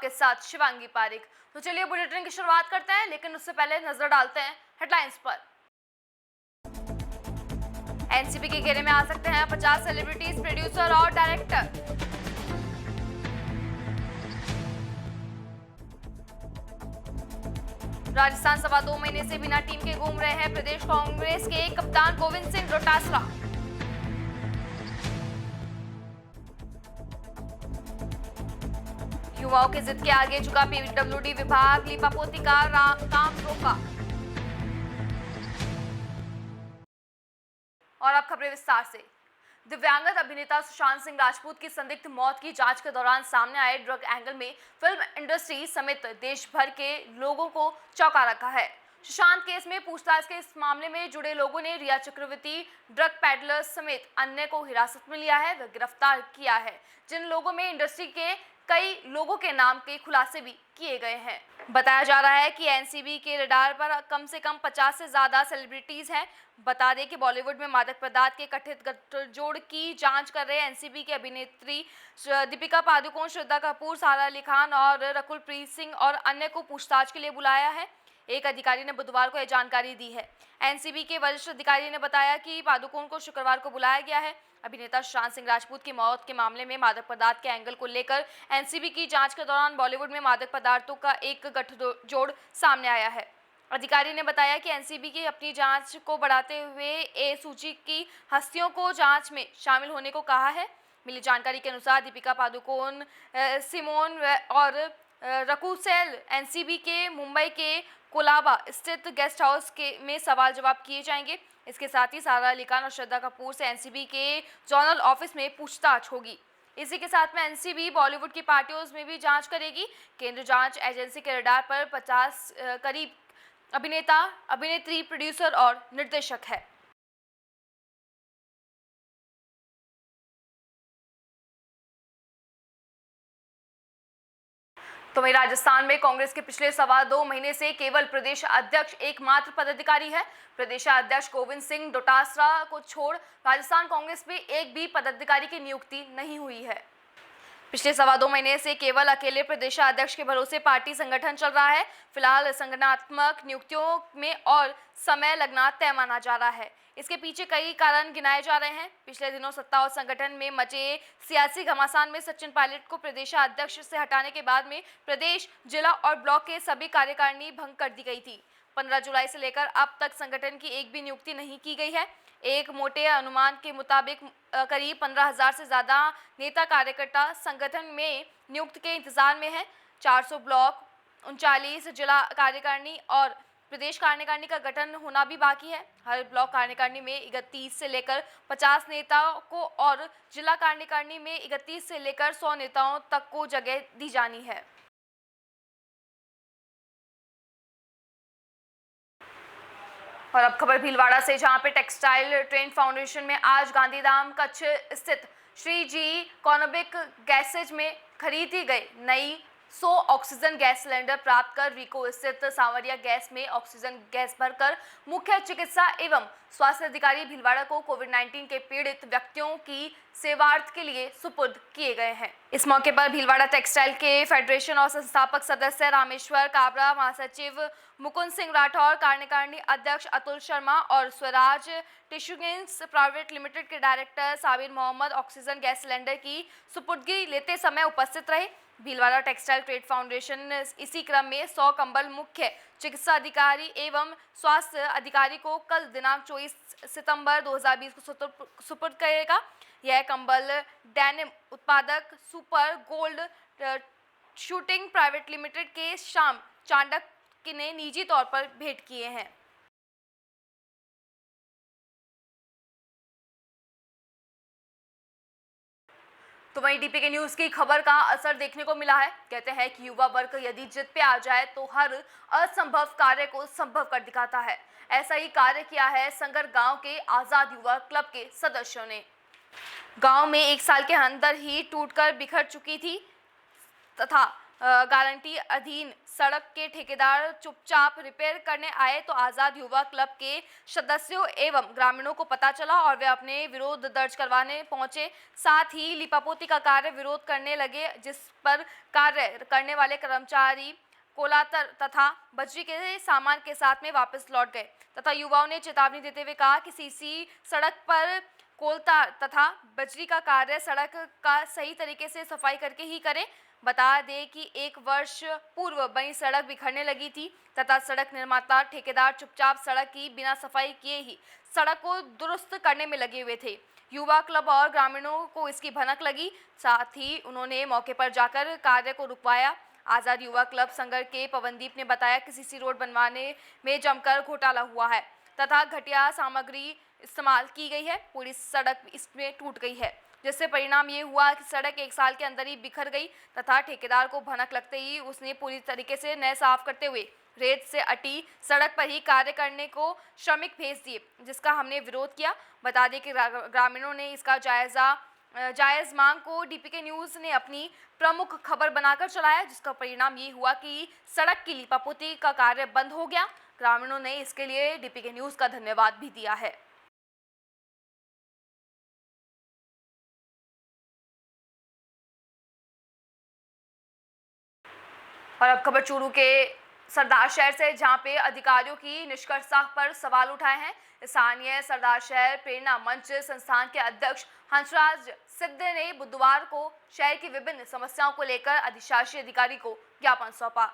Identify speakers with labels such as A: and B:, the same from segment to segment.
A: आपके साथ शिवांगी पारिक। तो चलिए बुलेटिन की शुरुआत करते हैं, लेकिन उससे पहले नजर डालते हैं हेडलाइंस पर। एनसीबी के घेरे में आ सकते हैं 50 सेलिब्रिटीज, प्रोड्यूसर और डायरेक्टर। राजस्थान सवा 2 महीने से बिना टीम के घूम रहे हैं प्रदेश कांग्रेस के कप्तान गोविंद सिंह डोटासरा। युवाओं की जिद के आगे झुका पीडब्ल्यूडी विभाग, लीपापोती का काम रोका। और अब खबरें विस्तार से। दिव्यांगत अभिनेता सुशांत सिंह राजपूत की संदिग्ध मौत की जांच के दौरान सामने आए ड्रग एंगल में फिल्म इंडस्ट्री समेत देश भर के लोगों को चौंका रखा है। सुशांत केस में पूछताछ के इस मामले में जुड़े लोगों ने रिया चक्रवर्ती, ड्रग पैडलर्स समेत अन्य को हिरासत में लिया है व गिरफ्तार किया है, जिन लोगों में इंडस्ट्री के कई लोगों के नाम के खुलासे भी किए गए हैं। बताया जा रहा है कि एनसीबी के रडार पर कम से कम 50 से ज्यादा सेलिब्रिटीज हैं। बता दें कि बॉलीवुड में मादक पदार्थ के कथित गठजोड़ की जांच कर रहे एनसीबी की अभिनेत्री दीपिका पादुकोण, श्रद्धा कपूर, सारा अली खान और रकुल प्रीत सिंह और अन्य को पूछताछ के लिए बुलाया है। एक अधिकारी ने बुधवार को यह जानकारी दी है। एनसीबी के वरिष्ठ अधिकारी ने बताया कि पादुकोण को शुक्रवार को बुलाया गया है। अभिनेता सुशांत सिंह राजपूत की मौत के मामले में मादक पदार्थ के एंगल को लेकर एनसीबी की जांच के दौरान बॉलीवुड में मादक पदार्थों का एक गठजोड़ सामने आया है। अधिकारी ने बताया कि एनसीबी की अपनी जांच को बढ़ाते हुए ए सूची की हस्तियों को जांच में शामिल होने को कहा है। मिली जानकारी के अनुसार दीपिका पादुकोण, सिमोन और रकुसेल एनसीबी के मुंबई के कोलाबा स्थित गेस्ट हाउस में सवाल जवाब किए जाएंगे। इसके साथ ही सारा अली खान और श्रद्धा कपूर से एनसीबी के जोनल ऑफिस में पूछताछ होगी। इसी के साथ में एनसीबी बॉलीवुड की पार्टियों में भी जांच करेगी। केंद्रीय जांच एजेंसी के रडार पर 50 करीब अभिनेता, अभिनेत्री, प्रोड्यूसर और निर्देशक है। तो वहीं राजस्थान में कांग्रेस के पिछले सवा 2 महीने से केवल प्रदेश अध्यक्ष एकमात्र पदाधिकारी है। प्रदेश अध्यक्ष गोविंद सिंह डोटासरा को छोड़ राजस्थान कांग्रेस में एक भी पदाधिकारी की नियुक्ति नहीं हुई है। पिछले सवा 2 महीने से केवल अकेले प्रदेश अध्यक्ष के भरोसे पार्टी संगठन चल रहा है। फिलहाल संगठनात्मक नियुक्तियों में और समय लगना तय माना जा रहा है। इसके पीछे कई कारण गिनाए जा रहे हैं। पिछले दिनों सत्ता और संगठन में मचे सियासी घमासान में सचिन पायलट को प्रदेश अध्यक्ष से हटाने के बाद में प्रदेश, जिला और ब्लॉक के सभी कार्यकारिणी भंग कर दी गई थी। 15 जुलाई से लेकर अब तक संगठन की एक भी नियुक्ति नहीं की गई है। एक मोटे अनुमान के मुताबिक करीब 15,000 से ज्यादा नेता कार्यकर्ता संगठन में नियुक्ति के इंतजार में है। 400 ब्लॉक, 39 जिला कार्यकारिणी और प्रदेश कार्यकारिणी का गठन होना भी बाकी है। हर ब्लॉक कार्यकारिणी में 31 से लेकर 50 नेताओं को और जिला कार्यकारिणी में 31 से लेकर 100 नेताओं तक को जगह दी जानी है। और अब खबर भीलवाड़ा से, जहां पे टेक्सटाइल ट्रेंड फाउंडेशन में आज गांधीधाम कच्छ स्थित श्री जी कॉनोबिक गैसेज में खरीदी गई नई 100 ऑक्सीजन गैस सिलेंडर प्राप्त कर रीको स्थित सांवरिया गैस में ऑक्सीजन गैस भरकर मुख्य चिकित्सा एवं स्वास्थ्य अधिकारी भीलवाड़ा को कोविड-19 के पीड़ित व्यक्तियों की सेवार्थ के लिए सुपुर्द किए गए हैं। इस मौके पर भीलवाड़ा टेक्सटाइल के फेडरेशन और संस्थापक सदस्य रामेश्वर काबरा, महासचिव मुकुंद सिंह राठौर, कार्यकारिणी अध्यक्ष अतुल शर्मा और स्वराज टिश्यूगेंस प्राइवेट लिमिटेड के director Sabir Mohammad oxygen gas cylinder की सुपुर्दगी लेते समय उपस्थित रहे। भीलवाड़ा टेक्सटाइल ट्रेड फाउंडेशन इसी क्रम में 100 कंबल मुख्य चिकित्सा अधिकारी एवं स्वास्थ्य अधिकारी को कल दिनांक 24 सितंबर 2020 को सुपुर्द करेगा। यह कंबल डेनिम उत्पादक super gold shooting private limited के श्याम चांडक ने निजी तौर पर भेंट किए हैं। तो वहीं डीपी के न्यूज की खबर का असर देखने को मिला है। कहते हैं कि युवा वर्ग यदि जिद पे आ जाए तो हर असंभव कार्य को संभव कर दिखाता है। ऐसा ही कार्य किया है संगर गांव के आजाद युवा क्लब के सदस्यों ने। गांव में 1 साल के अंदर ही टूटकर बिखर चुकी थी तथा गारंटी अधीन सड़क के ठेकेदार चुपचाप रिपेयर करने आए तो आज़ाद युवा क्लब के सदस्यों एवं ग्रामीणों को पता चला और वे अपने विरोध दर्ज करवाने पहुंचे। साथ ही लिपापोती का कार्य विरोध करने लगे, जिस पर कार्य करने वाले कर्मचारी कोलातर तथा बजरी के सामान के साथ में वापस लौट गए तथा युवाओं ने चेतावनी देते हुए कहा कि सीसी सड़क पर कोलतार तथा बजरी का कार्य सड़क का सही तरीके से सफाई करके ही करें। बता दें कि 1 वर्ष पूर्व बनी सड़क बिखरने लगी थी तथा सड़क निर्माता ठेकेदार चुपचाप सड़क की बिना सफाई किए ही सड़क को दुरुस्त करने में लगे हुए थे। युवा क्लब और ग्रामीणों को इसकी भनक लगी, साथ ही उन्होंने मौके पर जाकर कार्य को रुकवाया। आज़ाद युवा क्लब संघर्ष के पवनदीप ने बताया कि सीसी रोड बनवाने में जमकर घोटाला हुआ है तथा घटिया सामग्री इस्तेमाल की गई है। पूरी सड़क इसमें टूट गई है, जिससे परिणाम ये हुआ कि सड़क 1 साल के अंदर ही बिखर गई तथा ठेकेदार को भनक लगते ही उसने पूरी तरीके से नए साफ करते हुए रेत से अटी सड़क पर ही कार्य करने को श्रमिक भेज दिए, जिसका हमने विरोध किया। बता दें कि ग्रामीणों ने इसका जायज़ मांग को डीपीके न्यूज़ ने अपनी प्रमुख खबर बनाकर चलाया, जिसका परिणाम ये हुआ कि सड़क की लिपापोती का कार्य बंद हो गया। ग्रामीणों ने इसके लिए डीपीके न्यूज़ का धन्यवाद भी दिया है। और अब खबर चूरू के सरदार शहर से, जहां पे अधिकारियों की निष्कर्षता पर सवाल उठाए हैं। स्थानीय सरदार शहर प्रेरणा मंच संस्थान के अध्यक्ष हंसराज सिद्ध ने बुधवार को शहर की विभिन्न समस्याओं को लेकर अधिशासी अधिकारी को ज्ञापन सौंपा,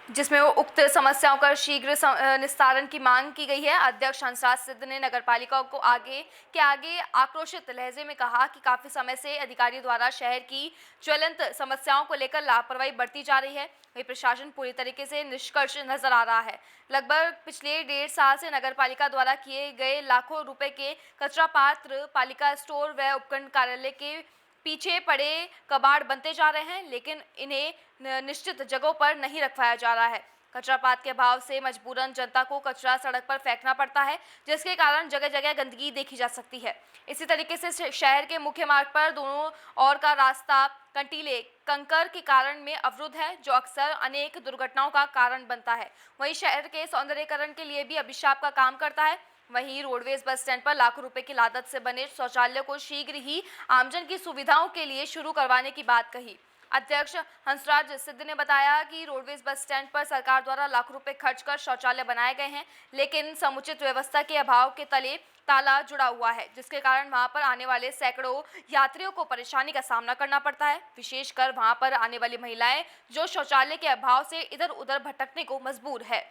A: जिसमें वो उक्त समस्याओं का शीघ्र निस्तारण की मांग की गई है। अध्यक्ष हंसराज सिद्ध ने नगरपालिका को आगे आक्रोशित लहजे में कहा कि काफी समय से अधिकारियों द्वारा शहर की ज्वलंत समस्याओं को लेकर लापरवाही बरती जा रही है। वही प्रशासन पूरी तरीके से निष्कर्ष नजर आ रहा है। लगभग पिछले 1.5 साल से नगरपालिका द्वारा किए गए लाखों रुपए के कचरा पात्र, पालिका स्टोर व उपखंड कार्यालय के पीछे पड़े कबाड़ बनते जा रहे हैं, लेकिन इन्हें निश्चित जगहों पर नहीं रखवाया जा रहा है। कचरा पात के अभाव से मजबूरन जनता को कचरा सड़क पर फेंकना पड़ता है, जिसके कारण जगह जगह गंदगी देखी जा सकती है। इसी तरीके से शहर के मुख्य मार्ग पर दोनों ओर का रास्ता कंटीले कंकर के कारण में अवरुद्ध है, जो अक्सर अनेक दुर्घटनाओं का कारण बनता है। वहीं शहर के सौंदर्यीकरण के लिए भी अभिशाप का काम करता है। वहीं रोडवेज बस स्टैंड पर लाखों रुपए की लागत से बने शौचालय को शीघ्र ही आमजन की सुविधाओं के लिए शुरू करवाने की बात कही। अध्यक्ष हंसराज सिद्ध ने बताया कि रोडवेज बस स्टैंड पर सरकार द्वारा लाखों रुपए खर्च कर शौचालय बनाए गए हैं, लेकिन समुचित व्यवस्था के अभाव के तले ताला जुड़ा हुआ है, जिसके कारण वहां पर आने वाले सैकड़ों यात्रियों को परेशानी का सामना करना पड़ता है। विशेषकर वहां पर आने वाली महिलाएं, जो शौचालय के अभाव से इधर उधर भटकने को मजबूर है।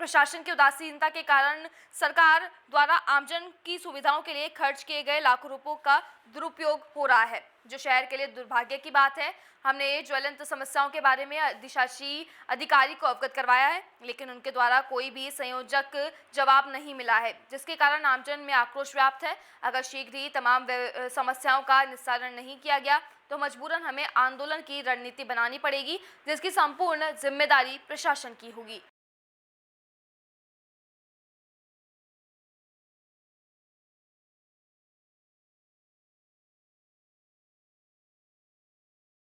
A: प्रशासन की उदासीनता के कारण सरकार द्वारा आमजन की सुविधाओं के लिए खर्च किए गए लाखों रुपयों का दुरुपयोग हो रहा है, जो शहर के लिए दुर्भाग्य की बात है। हमने ज्वलंत समस्याओं के बारे में अधिशासी अधिकारी को अवगत करवाया है, लेकिन उनके द्वारा कोई भी संयोजक जवाब नहीं मिला है, जिसके कारण आमजन में आक्रोश व्याप्त है। अगर शीघ्र ही तमाम समस्याओं का निस्तारण नहीं किया गया तो मजबूरन हमें आंदोलन की रणनीति बनानी पड़ेगी, जिसकी संपूर्ण जिम्मेदारी प्रशासन की होगी।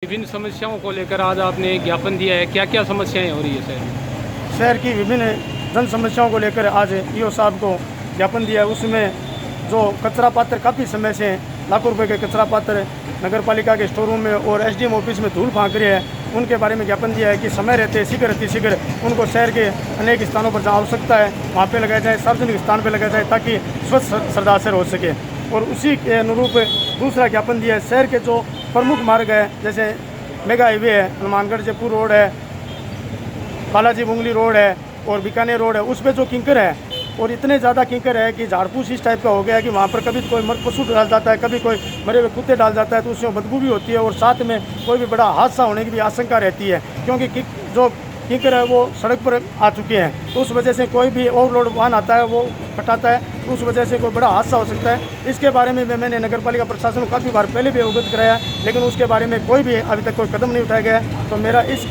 B: विभिन्न समस्याओं को लेकर आज आपने ज्ञापन दिया है, क्या क्या समस्याएं हो रही है शहर में?
C: शहर की विभिन्न जन समस्याओं को लेकर आज ईओ साहब को ज्ञापन दिया है। उसमें जो कचरा पात्र काफ़ी समय से लाखों रुपए के कचरा पात्र नगर पालिका के स्टोर रूम में और एसडीएम ऑफिस में धूल फांक रहे हैं, उनके बारे में ज्ञापन दिया है कि समय रहते शीघ्र उनको शहर के अनेक स्थानों पर जहाँ आवश्यकता है वहाँ पे लगाया जाए, सार्वजनिक स्थान पे लगाया जाए, ताकि स्वच्छ सरदार शहर हो सके। और उसी के अनुरूप दूसरा ज्ञापन दिया है, शहर के जो प्रमुख मार्ग है, जैसे मेगा हाईवे है, हनुमानगढ़ जयपुर रोड है, बालाजी बुंगली रोड है और बीकानेर रोड है, उस पर जो किंकर है और इतने ज़्यादा किंकर है कि झाड़पूस इस टाइप का हो गया है कि वहाँ पर कभी कोई मर पशु डाल जाता है, कभी कोई मरे हुए कुत्ते डाल जाता है, तो उसमें बदबू भी होती है और साथ में कोई भी बड़ा हादसा होने की भी आशंका रहती है, क्योंकि जो किंकर है वो सड़क पर आ चुके हैं। तो उस वजह से कोई भी ओवरलोड वाहन आता है वो फटाता है, तो उस वजह से कोई बड़ा हादसा हो सकता है। इसके बारे में मैंने नगर पालिका प्रशासन को काफ़ी बार पहले भी अवगत कराया, लेकिन उसके बारे में कोई भी अभी तक कोई कदम नहीं उठाया गया। तो मेरा इस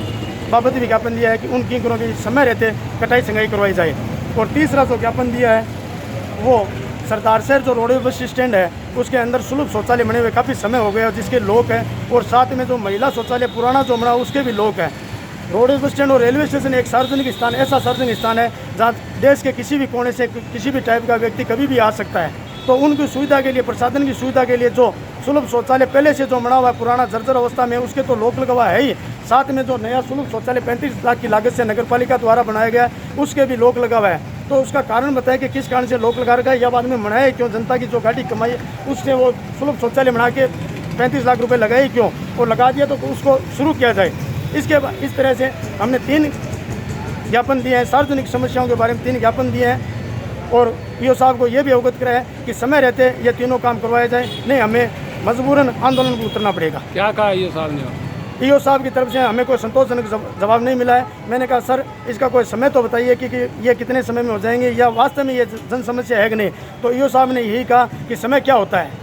C: बाबत भी ज्ञापन दिया है कि उन किंकरों की समय रहते कटाई संगाई करवाई जाए। और तीसरा जो ज्ञापन दिया है वो सरदार शहर जो रोडवे बस स्टैंड है उसके अंदर सुलभ शौचालय बने हुए काफ़ी समय हो गया, जिसके लोक हैं, और साथ में जो महिला शौचालय पुराना जो बना उसके भी लोक हैं। रोडवे बस स्टैंड और रेलवे स्टेशन एक सार्वजनिक स्थान, ऐसा सार्वजनिक स्थान है जहाँ देश के किसी भी कोने से किसी भी टाइप का व्यक्ति कभी भी आ सकता है। तो उनकी सुविधा के लिए, प्रशासन की सुविधा के लिए जो सुलभ शौचालय पहले से जो बना हुआ है पुराना जर्जर अवस्था में, उसके तो लोक लगा हुआ है ही, साथ में जो नया सुलभ शौचालय 35 लाख की लागत से नगर पालिका द्वारा बनाया गया उसके भी लोक लगा हुआ है। तो उसका कारण बताएं कि किस कारण से लोक लगा रखा है, या बाद में बनाए क्यों, जनता की जो घाटी कमाई उससे वो सुलभ शौचालय बना के 35 लाख रुपए लगाए क्यों, और लगा दिया तो उसको शुरू किया जाए। इसके बाद इस तरह से हमने 3 ज्ञापन दिए हैं, सार्वजनिक समस्याओं के बारे में 3 ज्ञापन दिए हैं, और पीओ साहब को ये भी अवगत कराया है कि समय रहते ये तीनों काम करवाए जाए, नहीं हमें मजबूरन आंदोलन पर उतरना पड़ेगा।
B: क्या कहा ये साहब ने?
C: ईओ साहब की तरफ से हमें कोई संतोषजनक जवाब नहीं मिला है। मैंने कहा सर इसका कोई समय तो बताइए कि ये कितने समय में हो जाएंगे, या वास्तव में ये जन समस्या है कि नहीं। तो ईओ साहब ने यही कहा कि समय क्या होता है।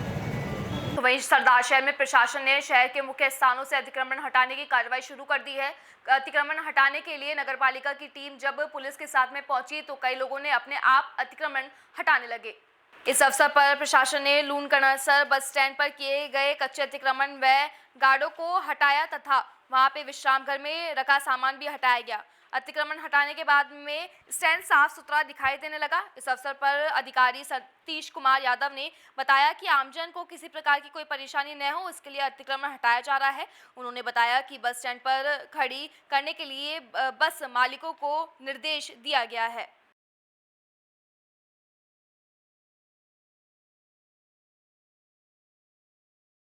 A: तो वहीं सरदार शहर में प्रशासन ने शहर के मुख्य स्थानों से अतिक्रमण हटाने की कार्रवाई शुरू कर दी है। अतिक्रमण हटाने के लिए नगरपालिका की टीम जब पुलिस के साथ में पहुंची तो कई लोगों ने अपने आप अतिक्रमण हटाने लगे। इस अवसर पर प्रशासन ने लूणकरणसर बस स्टैंड पर किए गए कच्चे अतिक्रमण व गार्डों को हटाया तथा वहां पे विश्राम घर में रखा सामान भी हटाया गया। अतिक्रमण हटाने के बाद में स्टैंड साफ सुथरा दिखाई देने लगा। इस अवसर पर अधिकारी सतीश कुमार यादव ने बताया कि आमजन को किसी प्रकार की कोई परेशानी न हो, इसके लिए अतिक्रमण हटाया जा रहा है। उन्होंने बताया कि बस स्टैंड पर खड़ी करने के लिए बस मालिकों को निर्देश दिया गया है।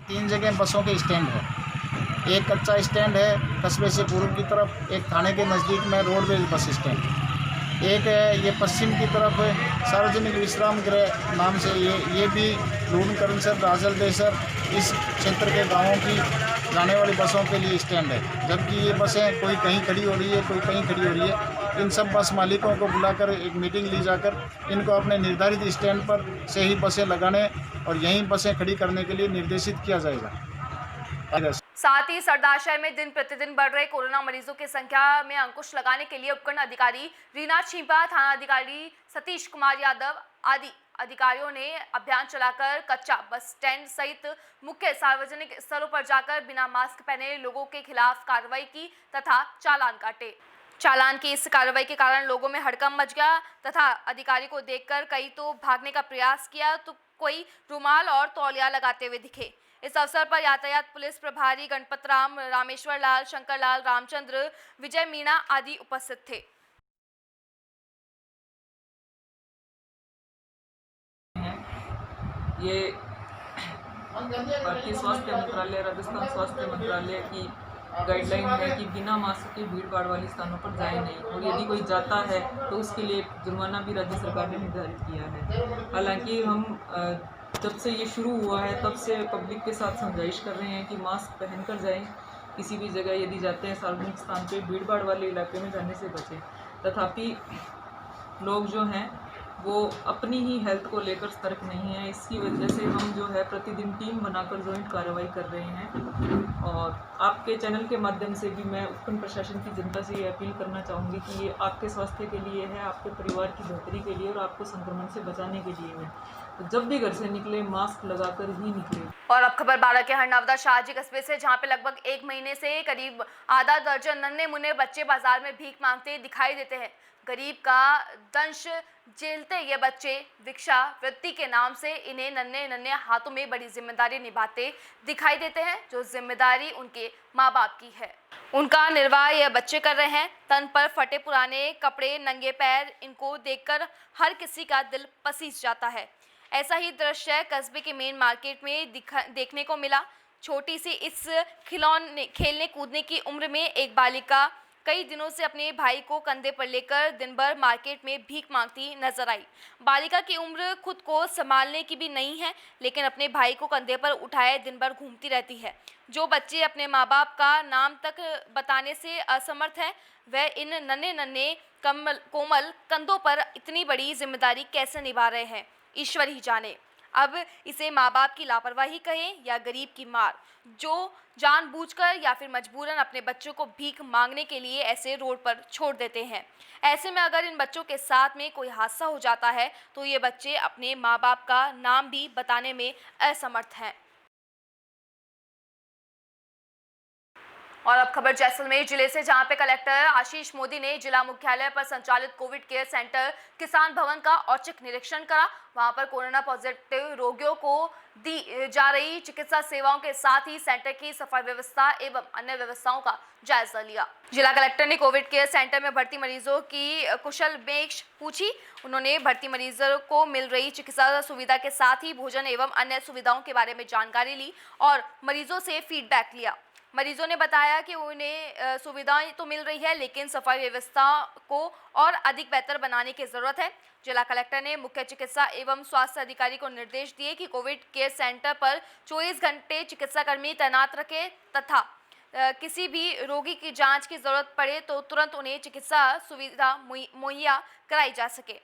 D: तीन जगह बसों के स्टैंड है। एक कच्चा स्टैंड है कस्बे से पूर्व की तरफ, एक थाने के नज़दीक में रोडवेज बस स्टैंड, एक है ये पश्चिम की तरफ सार्वजनिक विश्राम गृह नाम से ये भी लूणकरणसर राजलदेसर इस क्षेत्र के गांवों की जाने वाली बसों के लिए स्टैंड है। जबकि ये बसें कोई कहीं खड़ी हो रही है, कोई कहीं खड़ी हो रही है। इन सब बस मालिकों को बुलाकर एक मीटिंग ली जाकर इनको अपने निर्धारित स्टैंड पर से ही बसें लगाने और यहीं बसें खड़ी करने के लिए निर्देशित किया जाएगा।
A: साथ ही सरदार शहर में दिन प्रतिदिन बढ़ रहे कोरोना मरीजों की संख्या में अंकुश लगाने के लिए उपखंड अधिकारी रीना छिंपा, थाना अधिकारी सतीश कुमार यादव आदि अधिकारियों ने अभियान चलाकर कच्चा बस स्टैंड सहित मुख्य सार्वजनिक स्थलों पर जाकर बिना मास्क पहने लोगों के खिलाफ कार्रवाई की तथा चालान काटे। चालान की इस कार्रवाई के कारण लोगों में हड़कंप मच गया तथा अधिकारी को देखकर कई तो भागने का प्रयास किया तो कोई रुमाल और तौलिया लगाते हुए दिखे। इस अवसर पर यातायात पुलिस प्रभारी गणपत राम, रामेश्वर लाल, शंकर लाल, रामचंद्र, विजय मीणा आदि उपस्थित थे।
E: ये भारतीय स्वास्थ्य मंत्रालय, राजस्थान स्वास्थ्य मंत्रालय की गाइडलाइन है कि बिना मास्क के भीड़ भाड़ वाले स्थानों पर जाए नहीं, और यदि कोई जाता है तो उसके लिए जुर्माना भी राज्य सरकार ने निर्धारित किया है। हालांकि हम जब से ये शुरू हुआ है तब से पब्लिक के साथ समझाइश कर रहे हैं कि मास्क पहनकर जाएं, किसी भी जगह यदि जाते हैं सार्वजनिक स्थान पे भीड़ भाड़ वाले इलाके में जाने से बचें। तथापि लोग जो हैं वो अपनी ही हेल्थ को लेकर सतर्क नहीं है। इसकी वजह से हम जो है प्रतिदिन टीम बनाकर जॉइंट कार्रवाई कर रहे हैं, और आपके चैनल के माध्यम से भी मैं उपखंड प्रशासन की जनता से ये अपील करना चाहूँगी कि ये आपके स्वास्थ्य के लिए है, आपके परिवार की बेहतरी के लिए और आपको संक्रमण से बचाने के लिए है। तो जब भी घर से निकले मास्क लगाकर ही निकले।
A: और अब खबर 12 के हरनवदा शाहजी कस्बे से, जहां पे लगभग 1 महीने से करीब आधा दर्जन नन्हे मुन्ने बच्चे बाजार में भीख मांगते दिखाई देते हैं। गरीब का दंश झेलते ये बच्चे भिक्षा वृत्ति के नाम से इन्हें नन्हे नन्हे हाथों में बड़ी जिम्मेदारी निभाते दिखाई देते हैं, जो जिम्मेदारी उनके माँ बाप की है। उनका निर्वाह ये बच्चे कर रहे हैं। तन पर फटे पुराने कपड़े, नंगे पैर, इनको देखकर हर किसी का दिल पसीज जाता है। ऐसा ही दृश्य कस्बे के मेन मार्केट में देखने को मिला। छोटी सी इस खिलौने खेलने कूदने की उम्र में एक बालिका कई दिनों से अपने भाई को कंधे पर लेकर दिन भर मार्केट में भीख मांगती नजर आई। बालिका की उम्र खुद को संभालने की भी नहीं है, लेकिन अपने भाई को कंधे पर उठाए दिन भर घूमती रहती है। जो बच्चे अपने माँ बाप का नाम तक बताने से असमर्थ है, वह इन नन्हे नन्हे कोमल कंधों पर इतनी बड़ी जिम्मेदारी कैसे निभा रहे हैं, ईश्वर ही जाने। अब इसे माँ बाप की लापरवाही कहें या गरीब की मार, जो जानबूझकर या फिर मजबूरन अपने बच्चों को भीख मांगने के लिए ऐसे रोड पर छोड़ देते हैं। ऐसे में अगर इन बच्चों के साथ में कोई हादसा हो जाता है तो ये बच्चे अपने माँ बाप का नाम भी बताने में असमर्थ हैं। और अब खबर जैसलमेर जिले से, जहां पे कलेक्टर आशीष मोदी ने जिला मुख्यालय पर संचालित कोविड केयर सेंटर किसान भवन का औचक निरीक्षण करा। वहां पर कोरोना पॉजिटिव रोगियों को दी जा रही चिकित्सा सेवाओं के साथ ही सेंटर की सफाई व्यवस्था एवं अन्य व्यवस्थाओं का जायजा लिया। जिला कलेक्टर ने कोविड केयर सेंटर में भर्ती मरीजों की कुशल बेश पूछी। उन्होंने भर्ती मरीजों को मिल रही चिकित्सा सुविधा के साथ ही भोजन एवं अन्य सुविधाओं के बारे में जानकारी ली और मरीजों से फीडबैक लिया। मरीजों ने बताया कि उन्हें सुविधाएं तो मिल रही है, लेकिन सफाई व्यवस्था को और अधिक बेहतर बनाने की जरूरत है। जिला कलेक्टर ने मुख्य चिकित्सा एवं स्वास्थ्य अधिकारी को निर्देश दिए कि कोविड केयर सेंटर पर 24 घंटे चिकित्साकर्मी तैनात रखें तथा किसी भी रोगी की जांच की जरूरत पड़े तो तुरंत उन्हें चिकित्सा सुविधा मुहैया कराई जा सके।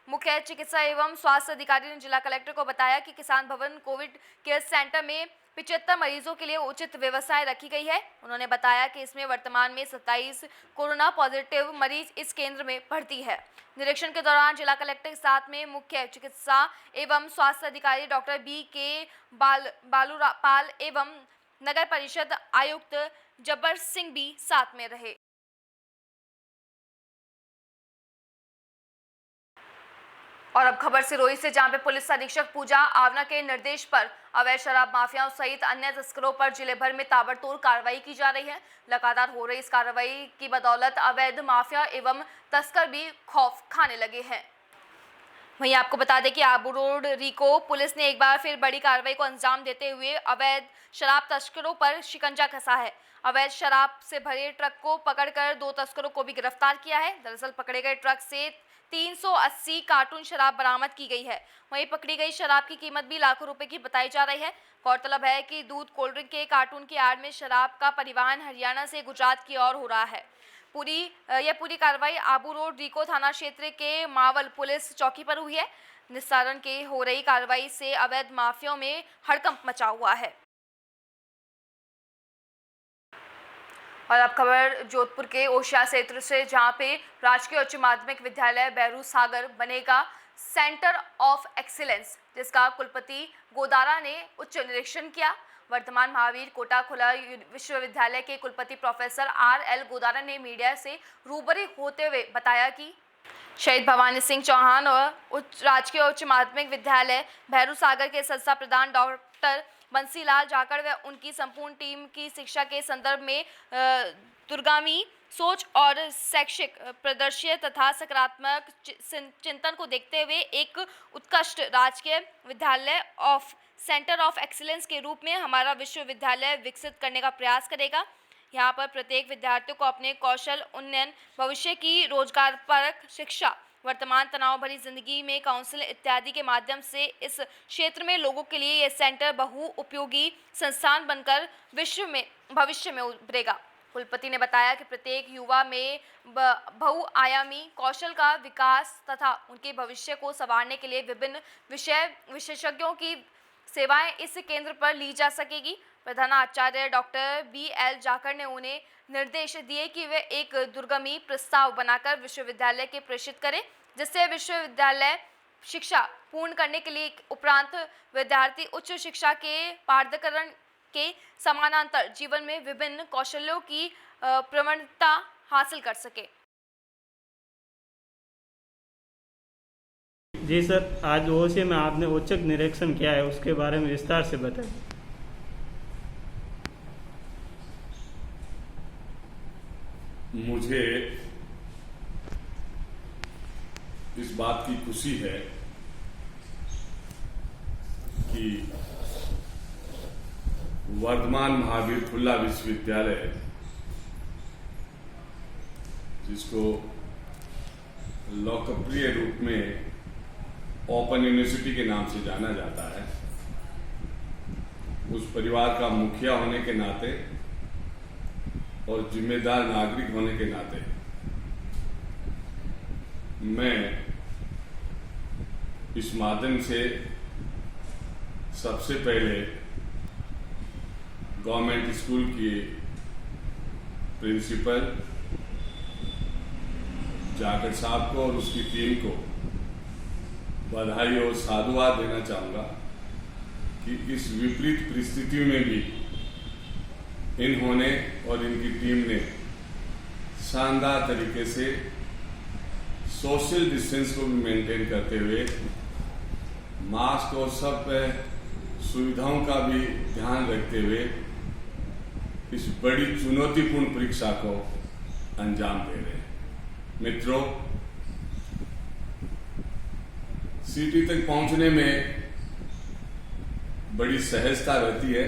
A: मुख्य चिकित्सा एवं स्वास्थ्य अधिकारी ने जिला कलेक्टर को बताया कि किसान भवन कोविड केयर सेंटर में 75 मरीजों के लिए उचित व्यवस्थाएं रखी गई है। उन्होंने बताया कि इसमें वर्तमान में 27 कोरोना पॉजिटिव मरीज इस केंद्र में भर्ती है। निरीक्षण के दौरान जिला कलेक्टर के साथ में मुख्य चिकित्सा एवं स्वास्थ्य अधिकारी डॉक्टर BK बालूपाल एवं नगर परिषद आयुक्त जब्बर सिंह भी साथ में रहे। और अब खबर सिरोही से, जहां पे पुलिस अधीक्षक पूजा आवना के निर्देश पर अवैध शराब माफियाओं सहित अन्य तस्करों पर जिले भर में ताबड़तोड़ कार्रवाई की जा रही है। लगातार हो रही इस कार्रवाई की बदौलत अवैध माफिया एवं तस्कर भी खौफ खाने लगे हैं। वहीं आपको बता दें कि आबू रोड रिको पुलिस ने एक बार फिर बड़ी कार्रवाई को अंजाम देते हुए अवैध शराब तस्करों पर शिकंजा कसा है। अवैध शराब से भरे ट्रक को पकड़कर 2 तस्करों को भी गिरफ्तार किया है। दरअसल पकड़े गए ट्रक से 380 कार्टून शराब बरामद की गई है। वहीं पकड़ी गई शराब की कीमत भी लाखों रुपए की बताई जा रही है। गौरतलब है कि दूध कोल्ड ड्रिंक के कार्टून की आड़ में शराब का परिवहन हरियाणा से गुजरात की ओर हो रहा है। पूरी कार्रवाई आबू रोड रिको थाना क्षेत्र के मावल पुलिस चौकी पर हुई है। निस्तारण के हो रही कार्रवाई से अवैध माफियाओं में हड़कंप मचा हुआ है। और अब खबर जोधपुर के ओशिया क्षेत्र से, जहां पे राजकीय उच्च माध्यमिक विद्यालय बैरू सागर बनेगा सेंटर ऑफ एक्सीलेंस, जिसका कुलपति गोदारा ने उच्च निरीक्षण किया। वर्तमान महावीर कोटा खुला विश्वविद्यालय के कुलपति प्रोफेसर RL गोदारा ने मीडिया से रूबरू होते हुए बताया कि शहीद भवानी सिंह चौहान और राजकीय उच्च माध्यमिक विद्यालय भैरू सागर के संस्था प्रधान डॉक्टर बंसीलाल जाखड़ व उनकी संपूर्ण टीम की शिक्षा के संदर्भ में दूरगामी सोच और शैक्षिक प्रदर्शन तथा सकारात्मक चिंतन को देखते हुए एक उत्कृष्ट राजकीय विद्यालय ऑफ सेंटर ऑफ एक्सीलेंस के रूप में हमारा विश्वविद्यालय विकसित करने का प्रयास करेगा। यहाँ पर प्रत्येक विद्यार्थी को अपने कौशल उन्नयन, भविष्य की रोजगारपरक शिक्षा, वर्तमान तनाव भरी जिंदगी में काउंसलिंग इत्यादि के माध्यम से इस क्षेत्र में लोगों के लिए यह सेंटर बहु उपयोगी संस्थान बनकर भविष्य में उभरेगा। कुलपति ने बताया कि प्रत्येक युवा में बहुआयामी कौशल का विकास तथा उनके भविष्य को संवारने के लिए विभिन्न विशेषज्ञों की सेवाएं इस केंद्र पर ली जा सकेगी। प्रधानाचार्य डॉक्टर BL जाखड़ ने उन्हें निर्देश दिए कि वे एक दूरगामी प्रस्ताव बनाकर विश्वविद्यालय के प्रेषित करें, जिससे विश्वविद्यालय शिक्षा पूर्ण करने के लिए उपरांत विद्यार्थी उच्च शिक्षा के पारदर्शीकरण के समानांतर जीवन में विभिन्न कौशलों की प्रवणता हासिल कर सके।
F: जी सर, आज ओसी में आपने औचक निरीक्षण किया है, उसके बारे में विस्तार से बताएं।
G: मुझे इस बात की खुशी है कि वर्धमान महावीर खुला विश्वविद्यालय, जिसको लोकप्रिय रूप में ओपन यूनिवर्सिटी के नाम से जाना जाता है, उस परिवार का मुखिया होने के नाते और जिम्मेदार नागरिक होने के नाते मैं इस माध्यम से सबसे पहले गवर्नमेंट स्कूल की प्रिंसिपल जाकिर साहब को और उसकी टीम को बधाई और साधुवाद देना चाहूँगा कि इस विपरीत परिस्थितियों में भी इन्होंने और इनकी टीम ने शानदार तरीके से सोशल डिस्टेंस को भी मेंटेन करते हुए मास्क और सब सुविधाओं का भी ध्यान रखते हुए इस बड़ी चुनौतीपूर्ण परीक्षा को अंजाम दे रहे हैं। मित्रों, सिटी तक पहुंचने में बड़ी सहजता रहती है,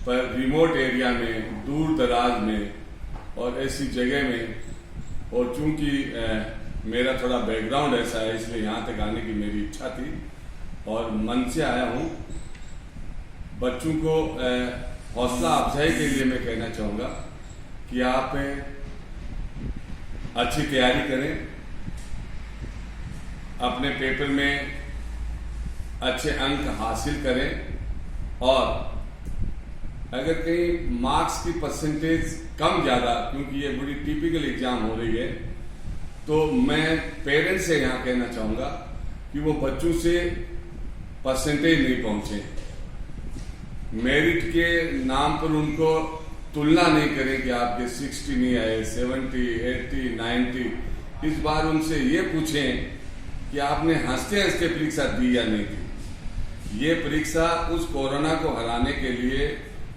G: पर रिमोट एरिया में, दूर दराज में और ऐसी जगह में, और चूंकि मेरा थोड़ा बैकग्राउंड ऐसा है इसलिए यहाँ तक आने की मेरी इच्छा थी और मन से आया हूँ। बच्चों को हौसला अफजाई के लिए मैं कहना चाहूँगा कि आप अच्छी तैयारी करें, अपने पेपर में अच्छे अंक हासिल करें और अगर कहीं मार्क्स की परसेंटेज कम ज़्यादा, क्योंकि ये बड़ी टिपिकल एग्जाम हो रही है, तो मैं पेरेंट्स से यहाँ कहना चाहूँगा कि वो बच्चों से परसेंटेज नहीं पहुँचे, मेरिट के नाम पर उनको तुलना नहीं करें कि आपके 60 नहीं आए, 70, 80, 90। इस बार उनसे ये पूछें कि आपने हंसते हंसते परीक्षा दी या नहीं दी। ये परीक्षा उस कोरोना को हराने के लिए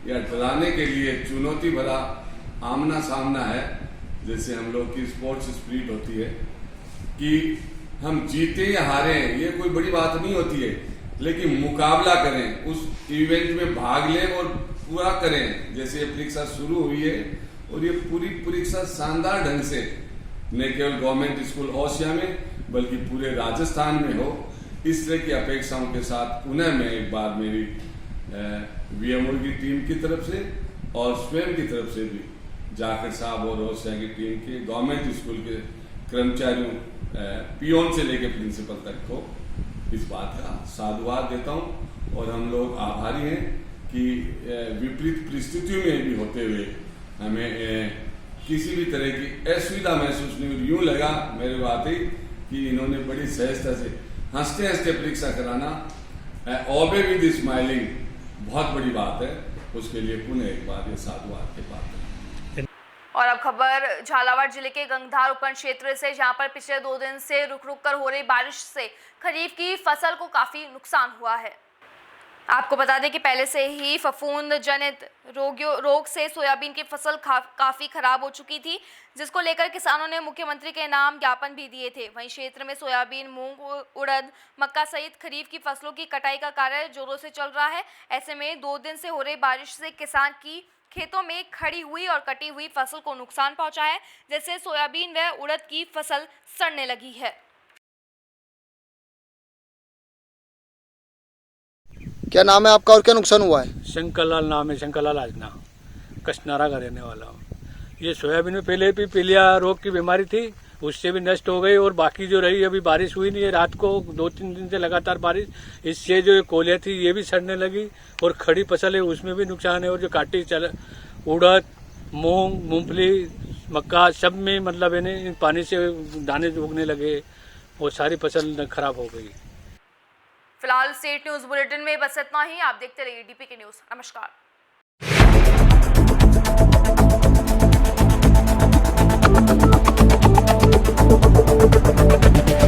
G: या डराने के लिए चुनौती भरा आमना सामना है, जैसे हम लोग की स्पोर्ट्स स्पिरिट होती है कि हम जीते या हारे, ये कोई बड़ी बात नहीं होती है, लेकिन मुकाबला करें, उस इवेंट में भाग लें और पूरा करें। जैसे ये परीक्षा शुरू हुई है और ये पूरी परीक्षा शानदार ढंग से न केवल गवर्नमेंट स्कूल ओसिया में बल्कि पूरे राजस्थान में हो, इस तरह की अपेक्षाओं के साथ पुनः मैं एक बार मेरी वीएमओ की टीम की तरफ से और स्वयं की तरफ से भी जाकिर साहब और ओसिया की टीम के, गवर्नमेंट स्कूल के कर्मचारियों, पियोन से लेकर प्रिंसिपल तक को इस बात का साधुवाद देता हूँ और हम लोग आभारी हैं कि विपरीत परिस्थितियों में भी होते हुए हमें किसी भी तरह की असुविधा महसूस नहीं हुई। यूँ लगा मेरे बात ही कि इन्होंने बड़ी सहजता से हंसते हंसते परीक्षा कराना, ऑबे विद स्माइलिंग, बहुत बड़ी बात है। उसके लिए पुनः एक बार ये साधुवाद के बात है।
A: और अब खबर झालावाड़ जिले के गंगधार उपखंड क्षेत्र से, जहां पर पिछले 2 दिन से रुक रुक कर हो रही बारिश से खरीफ की फसल को काफी नुकसान हुआ है। आपको बता दें कि पहले से ही फफूंद जनित रोग से सोयाबीन की फसल काफी खराब हो चुकी थी, जिसको लेकर किसानों ने मुख्यमंत्री के नाम ज्ञापन भी दिए थे। वहीं क्षेत्र में सोयाबीन, मूंग, उड़द, मक्का सहित खरीफ की फसलों की कटाई का कार्य जोरों से चल रहा है। ऐसे में 2 दिन से हो रही बारिश से किसान की खेतों में खड़ी हुई और कटी हुई फसल को नुकसान पहुंचा है, जैसे सोयाबीन व उड़द की फसल सड़ने लगी है।
H: क्या नाम है आपका और क्या नुकसान हुआ है?
B: शंकरलाल नाम है, शंकरलाल आजना, कशनारा का रहने वाला हूँ। ये सोयाबीन में पहले भी पीलिया रोग की बीमारी थी, उससे भी नष्ट हो गई और बाकी जो रही अभी बारिश हुई नहीं है, रात को 2-3 दिन से लगातार बारिश, इससे जो कोलिया थी ये भी सड़ने लगी और खड़ी फसल है उसमें भी नुकसान है। और जो काटी उड़द, मूंग, मूंगफली, मक्का सब में मतलब इन्हें पानी से दाने उगने लगे और सारी फसल खराब हो गई।
A: फिलहाल स्टेट न्यूज बुलेटिन में बस इतना ही। आप देखते रहिए डीपीके न्यूज। नमस्कार।
I: Thank you.